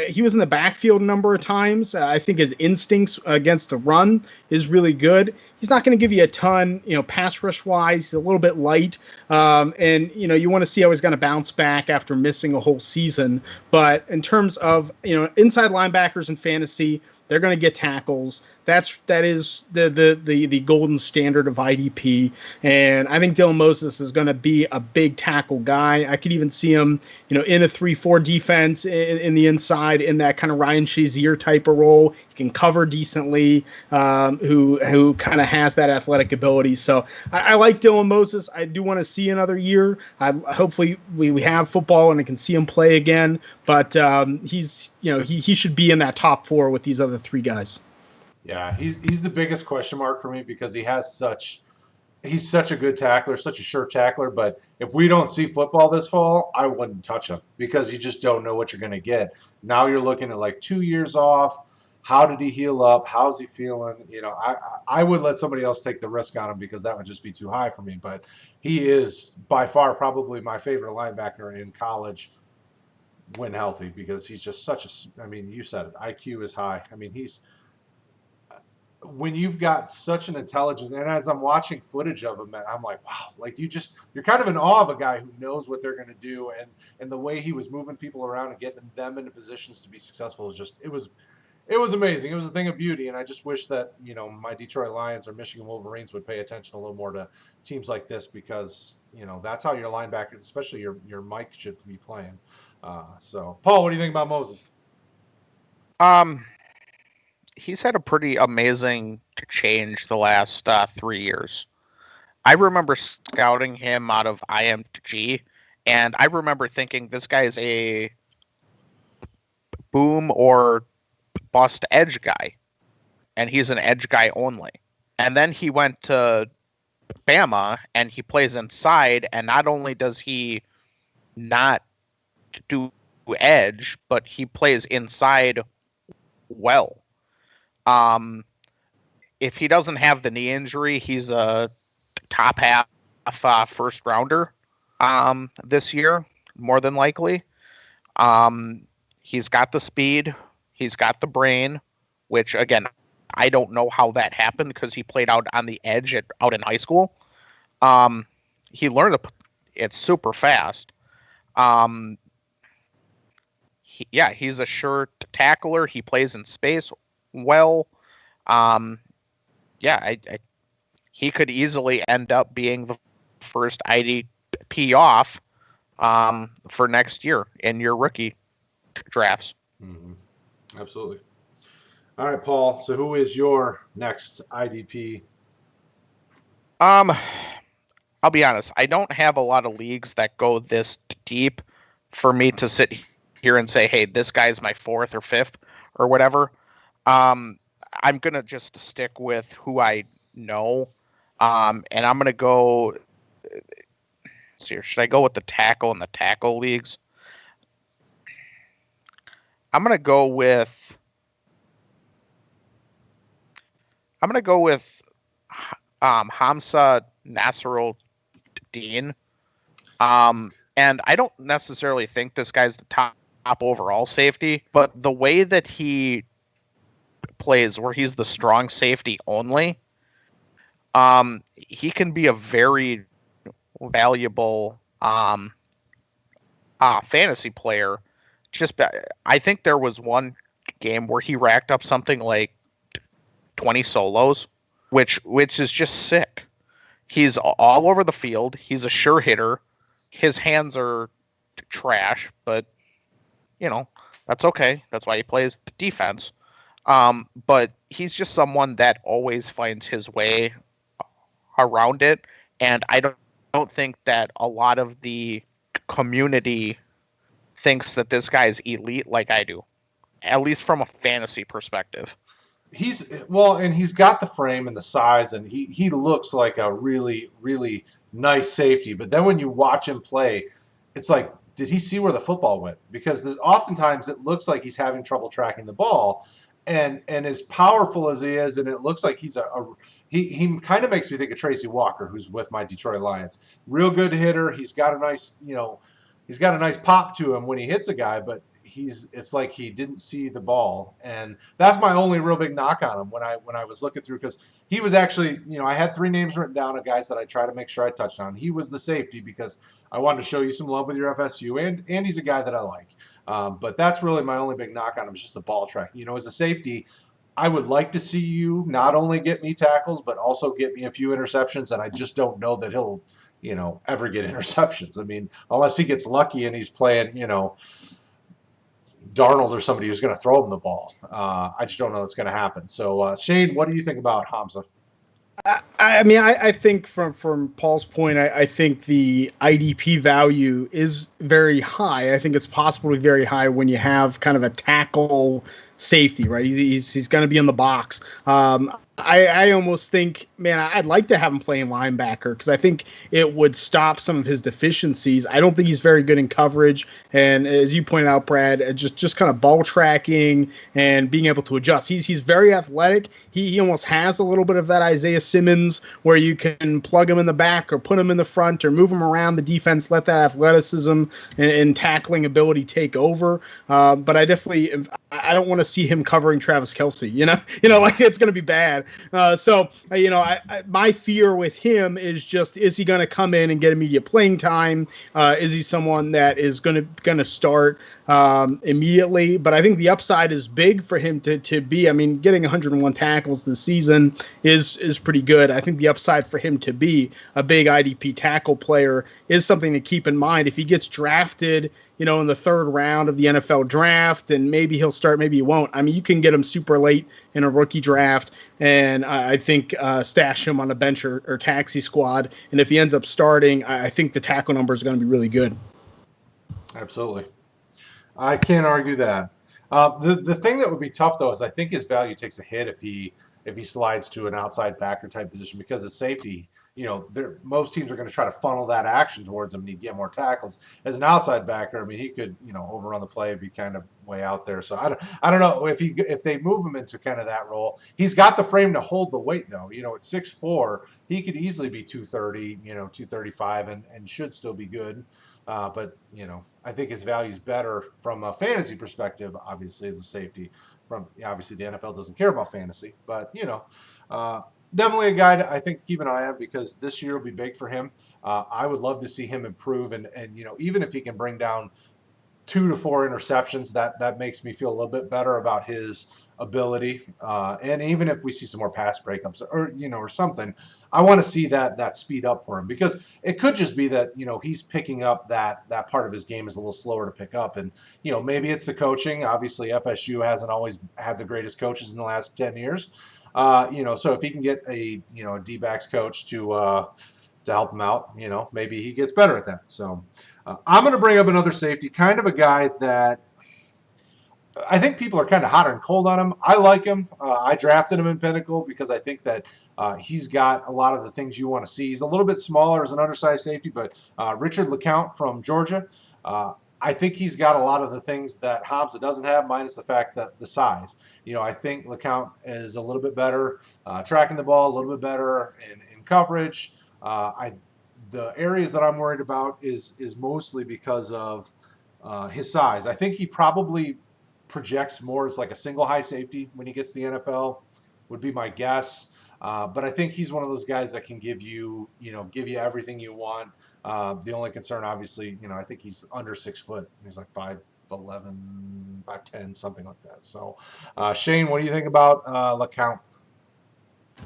He was in the backfield a number of times. I think his instincts against the run is really good. He's not going to give you a ton, pass rush wise. He's a little bit light. And you want to see how he's going to bounce back after missing a whole season. But in terms of, inside linebackers in fantasy, they're going to get tackles. That is the golden standard of IDP, and I think Dylan Moses is going to be a big tackle guy. I could even see him, in a 3-4 defense in the inside, in that kind of Ryan Shazier type of role. He can cover decently, who kind of has that athletic ability. So I like Dylan Moses. I do want to see another year. Hopefully we have football and I can see him play again. But he's he should be in that top 4 with these other 3 guys. Yeah, he's the biggest question mark for me, because he's such a good tackler, such a sure tackler. But if we don't see football this fall, I wouldn't touch him, because you just don't know what you're going to get. Now you're looking at like 2 years off. How did he heal up? How's he feeling? I would let somebody else take the risk on him, because that would just be too high for me. But he is by far probably my favorite linebacker in college when healthy, because he's just you said it, IQ is high. When you've got such an intelligence, and as I'm watching footage of him, I'm like, wow, like you're kind of in awe of a guy who knows what they're going to do, and the way he was moving people around and getting them into positions to be successful is just, it was amazing. It was a thing of beauty, and I just wish that, my Detroit Lions or Michigan Wolverines would pay attention a little more to teams like this, because, that's how your linebacker, especially your Mike, should be playing. So, Paul, what do you think about Moses? He's had a pretty amazing change the last 3 years. I remember scouting him out of IMG, and I remember thinking this guy is a boom or bust edge guy, and he's an edge guy only. And then he went to Bama, and he plays inside, and not only does he not do edge, but he plays inside well. If he doesn't have the knee injury, he's a top half first rounder this year, more than likely. He's got the speed, he's got the brain, which again, I don't know how that happened, because he played out on the edge out in high school. He learned it's super fast. he's a sure tackler. He plays in space well. Yeah, he could easily end up being the first IDP off for next year in your rookie drafts. Mm-hmm. Absolutely. All right, Paul. So who is your next IDP? I'll be honest. I don't have a lot of leagues that go this deep for me to sit here and say, "Hey, this guy's my fourth or fifth or whatever." I'm gonna just stick with who I know, and I'm gonna go. See, should I go with the tackle in the tackle leagues? I'm gonna go with. Hamza Nasrul Dean. And I don't necessarily think this guy's the top overall safety, but the way that he plays, where he's the strong safety only, he can be a very valuable fantasy player. I think there was one game where he racked up something like 20 solos, which is just sick. He's all over the field. He's a sure hitter. His hands are trash, but that's okay. That's why he plays defense. But he's just someone that always finds his way around it, and I don't think that a lot of the community thinks that this guy is elite like I do, at least from a fantasy perspective. And he's got the frame and the size, and he looks like a really, really nice safety. But then when you watch him play, it's like, did he see where the football went? Because oftentimes it looks like he's having trouble tracking the ball, and as powerful as he is, and it looks like he's he kind of makes me think of Tracy Walker, who's with my Detroit Lions. Real good hitter. He's got a nice pop to him when he hits a guy, but it's like he didn't see the ball, and that's my only real big knock on him when I was looking through, because he was actually, I had 3 names written down of guys that I try to make sure I touched on. He was the safety because I wanted to show you some love with your FSU, and he's a guy that I like. But that's really my only big knock on him, is just the ball tracking. As a safety, I would like to see you not only get me tackles, but also get me a few interceptions, and I just don't know that he'll, ever get interceptions. I mean, unless he gets lucky and he's playing, Darnold or somebody who's going to throw him the ball. I just don't know that's going to happen. So, Shane, what do you think about Hamza? I think from Paul's point, I think the IDP value is very high. I think it's possible to be very high when you have kind of a tackle safety, right? He's going to be in the box. I almost think, man, I'd like to have him playing linebacker because I think it would stop some of his deficiencies. I don't think he's very good in coverage, and as you pointed out, Brad, just kind of ball tracking and being able to adjust. He's very athletic. He almost has a little bit of that Isaiah Simmons, where you can plug him in the back or put him in the front or move him around the defense, let that athleticism and tackling ability take over. But I don't want to see him covering Travis Kelce. Like it's going to be bad. My fear with him is just, is he going to come in and get immediate playing time? Is he someone that is going to start immediately? But I think the upside is big for him to be. I mean, getting 101 tackles this season is pretty good. I think the upside for him to be a big IDP tackle player is something to keep in mind. If he gets drafted, in the 3rd round of the NFL draft, and maybe he'll start, maybe he won't. I mean, you can get him super late in a rookie draft, and I think stash him on a bench or taxi squad. And if he ends up starting, I think the tackle number is going to be really good. Absolutely. I can't argue that. The thing that would be tough, though, is I think his value takes a hit if he slides to an outside backer type position, because as safety, most teams are going to try to funnel that action towards him and he'd get more tackles. As an outside backer, I mean, he could, overrun the play, be kind of way out there. So I don't know if they move him into kind of that role. He's got the frame to hold the weight, though. At 6'4", he could easily be 230, 235, and should still be good. But I think his value is better from a fantasy perspective, obviously, as a safety. Obviously the NFL doesn't care about fantasy, but definitely a guy I think to keep an eye on, because this year will be big for him. I would love to see him improve, and even if he can bring down 2 to 4 interceptions, that makes me feel a little bit better about his ability. And even if we see some more pass breakups or something, I want to see that speed up for him, because it could just be that, he's picking up that part of his game is a little slower to pick up. And, maybe it's the coaching. Obviously, FSU hasn't always had the greatest coaches in the last 10 years. So if he can get a D-backs coach to help him out, maybe he gets better at that. So I'm going to bring up another safety, kind of a guy that I think people are kind of hot and cold on him. I like him. I drafted him in Pinnacle because I think that he's got a lot of the things you want to see. He's a little bit smaller as an undersized safety, but Richard LeCount from Georgia, I think he's got a lot of the things that Hamza doesn't have, minus the fact that the size. I think LeCount is a little bit better tracking the ball, a little bit better in coverage. The areas that I'm worried about is mostly because of his size. I think he probably projects more as like a single high safety when he gets to the NFL, would be my guess. But I think he's one of those guys that can give you everything you want. The only concern, obviously, I think he's under 6 foot. He's like 5'11", 5'10", something like that. So, Shane, what do you think about LeCount?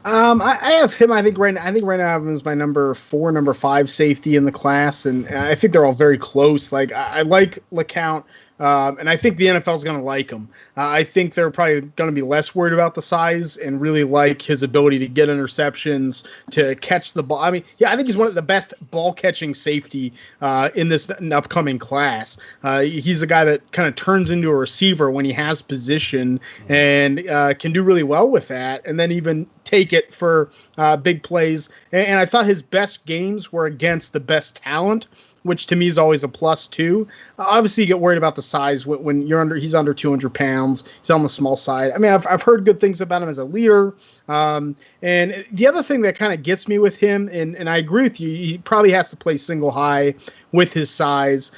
I have him. I think right now I have him as my number 4, number 5 safety in the class, and I think they're all very close. Like I like LeCount. And I think the NFL is going to like him. I think they're probably going to be less worried about the size and really like his ability to get interceptions, to catch the ball. I mean, yeah, I think he's one of the best ball-catching safety in this upcoming class. He's a guy that kind of turns into a receiver when he has position and can do really well with that, and then even take it for big plays. And I thought his best games were against the best talent, which to me is always a plus too. Obviously, you get worried about the size when he's under 200 pounds. He's on the small side. I mean, I've heard good things about him as a leader. And the other thing that kind of gets me with him, and I agree with you, he probably has to play single high with his size,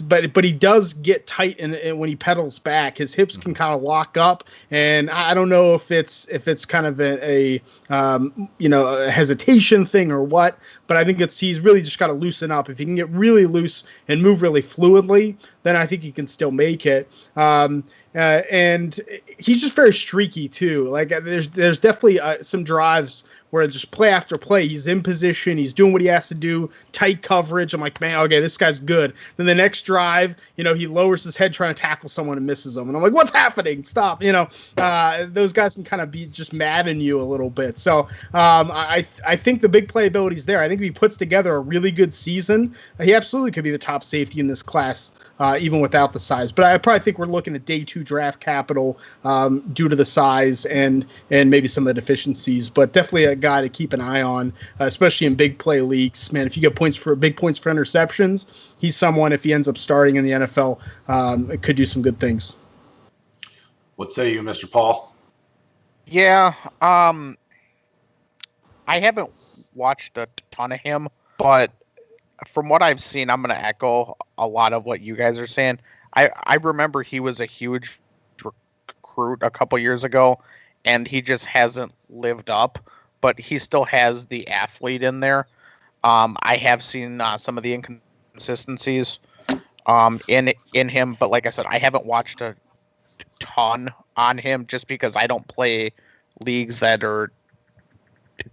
but he does get tight and when he pedals back, his hips can kind of lock up. And I don't know if it's kind of a hesitation thing or what, but I think he's really just got to loosen up. If he can get really loose and move really fluidly, then I think he can still make it. And he's just very streaky too. Like there's definitely some drives where just play after play, he's in position, he's doing what he has to do, tight coverage. I'm like, man, okay, this guy's good. Then the next drive, he lowers his head trying to tackle someone and misses him. And I'm like, what's happening? Stop. Those guys can kind of be just mad in you a little bit. So I think the big playability is there. I think if he puts together a really good season, he absolutely could be the top safety in this class. Even without the size. But I probably think we're looking at day 2 draft capital due to the size and maybe some of the deficiencies. But definitely a guy to keep an eye on, especially in big play leagues. Man, if you get big points for interceptions, he's someone, if he ends up starting in the NFL, could do some good things. What say you, Mr. Paul? Yeah, I haven't watched a ton of him, but from what I've seen, I'm going to echo a lot of what you guys are saying. I remember he was a huge recruit a couple years ago, and he just hasn't lived up, but he still has the athlete in there. I have seen some of the inconsistencies in him, but like I said, I haven't watched a ton on him just because I don't play leagues that are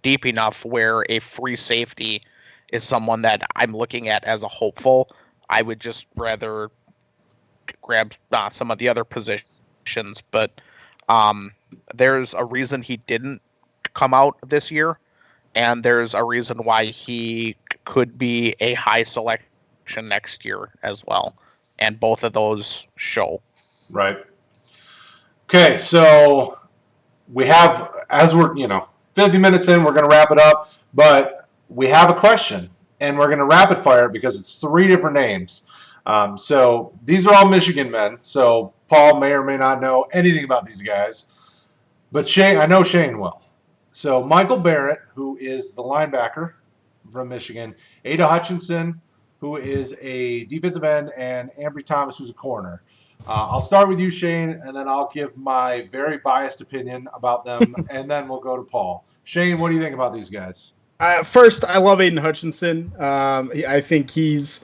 deep enough where a free safety is someone that I'm looking at as a hopeful. I would just rather grab some of the other positions, but there's a reason he didn't come out this year, and there's a reason why he could be a high selection next year as well, and both of those show. Right. Okay, so we have, as we're 50 minutes in, we're going to wrap it up, but we have a question, and we're going to rapid fire it because it's 3 different names. So these are all Michigan men, so Paul may or may not know anything about these guys. But I know Shane will. So Michael Barrett, who is the linebacker from Michigan, Ada Hutchinson, who is a defensive end, and Ambry Thomas, who's a corner. I'll start with you, Shane, and then I'll give my very biased opinion about them, and then we'll go to Paul. Shane, what do you think about these guys? First, I love Aiden Hutchinson. I think he's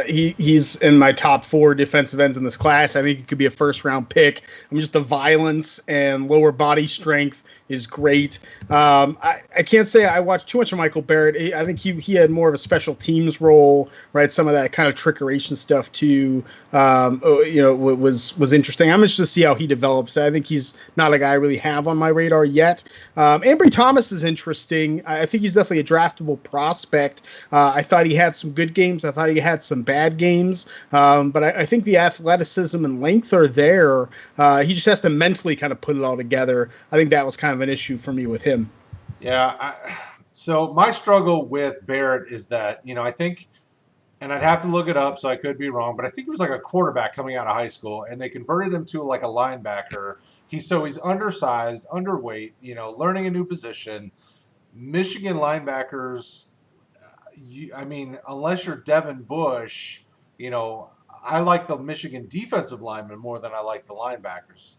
he's in my top 4 defensive ends in this class. I think he could be a first-round pick. I mean, just the violence and lower body strength is great. I can't say I watched too much of Michael Barrett. I think he had more of a special teams role, right? Some of that kind of trickeration stuff too. Was interesting. I'm interested to see how he develops. I think he's not a guy I really have on my radar yet. Ambry Thomas is interesting. I think he's definitely a draftable prospect. I thought he had some good games. I thought he had some bad games. But I think the athleticism and length are there. He just has to mentally kind of put it all together. I think that was kind of an issue for me with him. Yeah. So my struggle with Barrett is that, I think, and I'd have to look it up, so I could be wrong, but I think he was like a quarterback coming out of high school, and they converted him to like a linebacker. He's undersized, underweight, learning a new position. Michigan linebackers, unless you're Devin Bush, I like the Michigan defensive linemen more than I like the linebackers.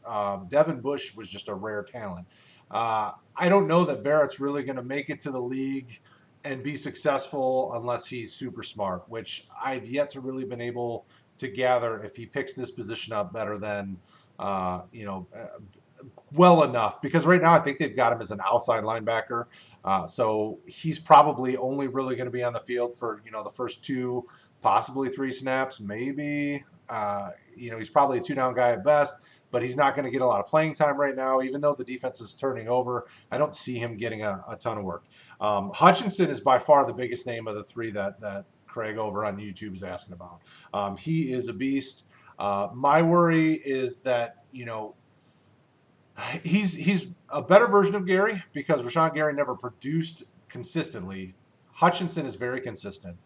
Devin Bush was just a rare talent. I don't know that Barrett's really going to make it to the league and be successful unless he's super smart, which I've yet to really been able to gather if he picks this position up better than, well enough. Because right now I think they've got him as an outside linebacker. So he's probably only really going to be on the field for, the first 2, possibly 3 snaps, maybe. He's probably a 2-down guy at best, but he's not going to get a lot of playing time right now. Even though the defense is turning over, I don't see him getting a ton of work. Hutchinson is by far the biggest name of the 3 that Craig over on YouTube is asking about. He is a beast. My worry is that, he's a better version of Gary because Rashawn Gary never produced consistently. Hutchinson is very consistent.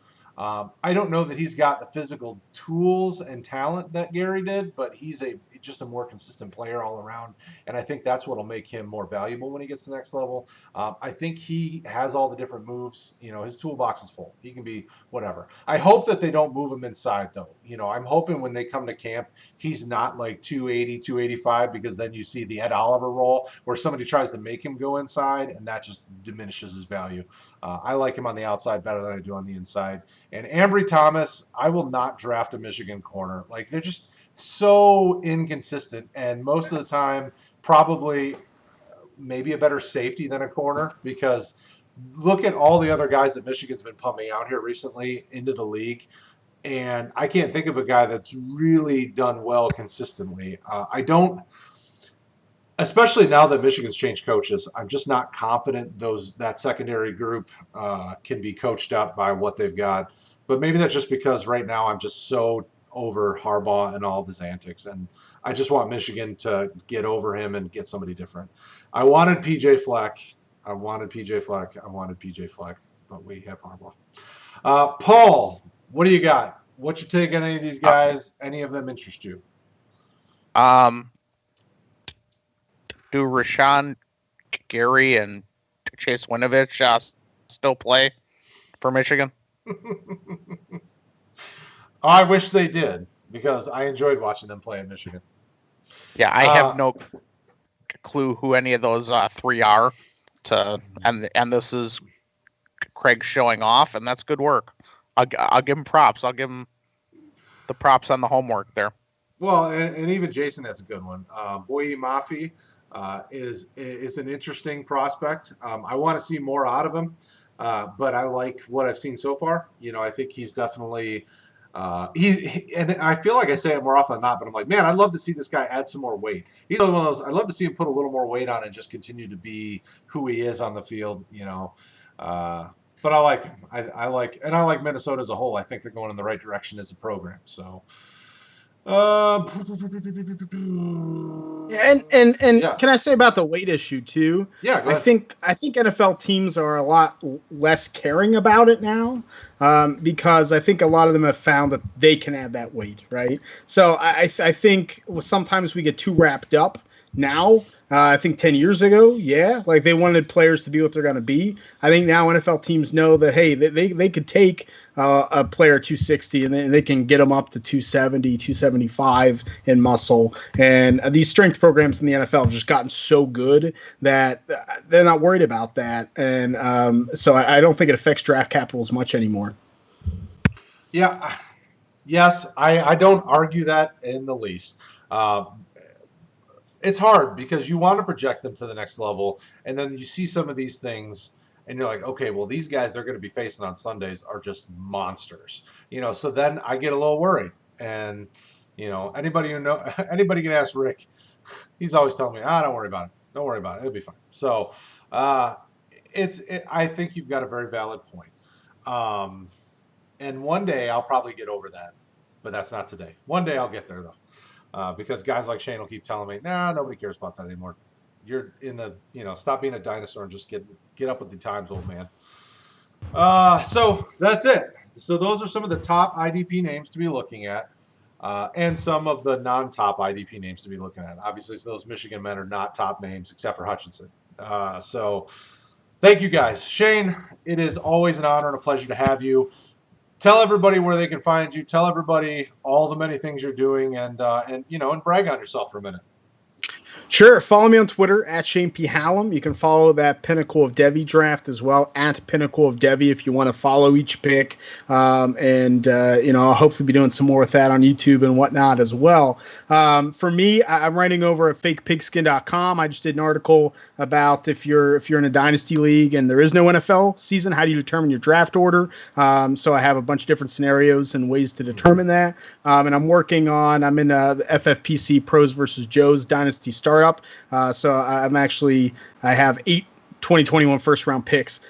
I don't know that he's got the physical tools and talent that Gary did, but he's just a more consistent player all around, and I think that's what will make him more valuable when he gets to the next level. I think he has all the different moves. His toolbox is full. He can be whatever. I hope that they don't move him inside, though. I'm hoping when they come to camp, he's not like 280, 285, because then you see the Ed Oliver role where somebody tries to make him go inside, and that just diminishes his value. I like him on the outside better than I do on the inside. And Ambry Thomas, I will not draft a Michigan corner. Like, they're just so inconsistent. And most of the time, probably maybe a better safety than a corner, because look at all the other guys that Michigan's been pumping out here recently into the league. And I can't think of a guy that's really done well consistently. Especially now that Michigan's changed coaches, I'm just not confident that secondary group can be coached up by what they've got. But maybe that's just because right now I'm just so over Harbaugh and all of his antics, and I just want Michigan to get over him and get somebody different. I wanted PJ Fleck, but we have Harbaugh. Paul, what do you got? What's your take on any of these guys? Any of them interest you? Do Rashawn Gary and Chase Winovich still play for Michigan? I wish they did, because I enjoyed watching them play at Michigan. Yeah, I have no clue who any of those 3 are. And this is Craig showing off, and that's good work. I'll give him props. I'll give him the props on the homework there. Well, and even Jason has a good one. Boye Mafe is an interesting prospect. I want to see more out of him, but I like what I've seen so far. I think he's definitely and I feel like I say it more often than not, but I'm like, man, I'd love to see this guy add some more weight. He's one of those. I'd love to see him put a little more weight on and just continue to be who he is on the field. But I like him. I like Minnesota as a whole. I think they're going in the right direction as a program. So. And can I say about the weight issue too? Yeah, go ahead. I think NFL teams are a lot less caring about it now, because I think a lot of them have found that they can add that weight, right? So I think sometimes we get too wrapped up now. I think 10 years ago, like they wanted players to be what they're going to be. I think now NFL teams know that, hey, they could take a player 260 and they can get them up to 270, 275 in muscle. And these strength programs in the NFL have just gotten so good that they're not worried about that. And so I don't think it affects draft capital as much anymore. Yeah. yes, I don't argue that in the least. It's hard because you want to project them to the next level, and then you see some of these things, and you're like, okay, well, these guys they're going to be facing on Sundays are just monsters, So then I get a little worried, and anybody anybody can ask Rick. He's always telling me, don't worry about it, don't worry about it, it'll be fine. So, I think you've got a very valid point. And one day I'll probably get over that, but that's not today. One day I'll get there though, because guys like Shane will keep telling me, nah, nobody cares about that anymore. You're in the, stop being a dinosaur and just get up with the times, old man. So that's it. So those are some of the top IDP names to be looking at, and some of the non-top IDP names to be looking at. Obviously, those Michigan men are not top names except for Hutchinson. So thank you guys. Shane, it is always an honor and a pleasure to have you. Tell everybody where they can find you. Tell everybody all the many things you're doing, and brag on yourself for a minute. Sure. Follow me on Twitter at Shane P. Hallam. You can follow that Pinnacle of Devy draft as well at Pinnacle of Devy if you want to follow each pick. I'll hopefully be doing some more with that on YouTube and whatnot as well. For me, I'm writing over at fakepigskin.com. I just did an article about if you're in a dynasty league and there is no NFL season, how do you determine your draft order? So I have a bunch of different scenarios and ways to determine that. And I'm in the FFPC Pros versus Joe's Dynasty Startup. So I have 8 2021 first round picks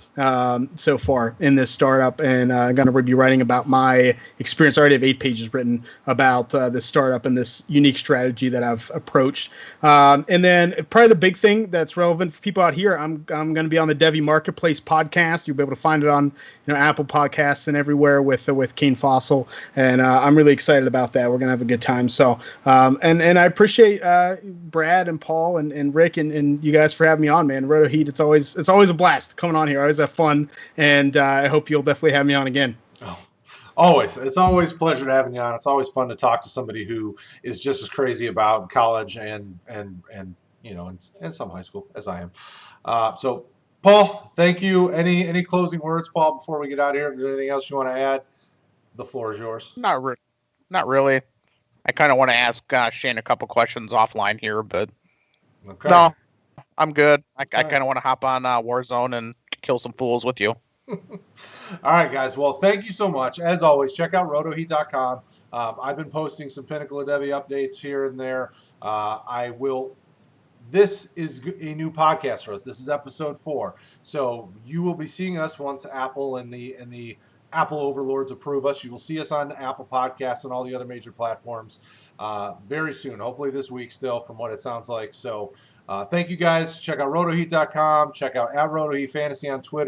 so far in this startup, and I'm going to be writing about my experience. I already have 8 pages written about this startup and this unique strategy that I've approached. And then probably the big thing that's relevant for people out here, I'm going to be on the Devy Marketplace podcast. You'll be able to find it on Apple Podcasts and everywhere with Kane Fossil, and I'm really excited about that. We're going to have a good time. So and I appreciate Brad and Paul and Rick and you guys for having me on, man. Roto Heat, it's always a blast coming on here. I always have fun, and I hope you'll definitely have me on again. Oh, always. It's always a pleasure to have you on. It's always fun to talk to somebody who is just as crazy about college and some high school as I am. So, Paul, thank you. Any closing words, Paul, before we get out of here? Is there anything else you want to add? The floor is yours. Not really. I kind of want to ask Shane a couple questions offline here, but okay. No, I'm good. I kind of want to hop on Warzone and kill some fools with you. All right, guys. Well, thank you so much. As always, check out rotoheat.com. I've been posting some Pinnacle of Devy updates here and there. This is a new podcast for us. This is episode 4. So you will be seeing us once Apple and the Apple overlords approve us. You will see us on Apple Podcasts and all the other major platforms very soon. Hopefully this week still, from what it sounds like. So thank you guys. Check out rotoheat.com. Check out @RotoheatFantasy on Twitter.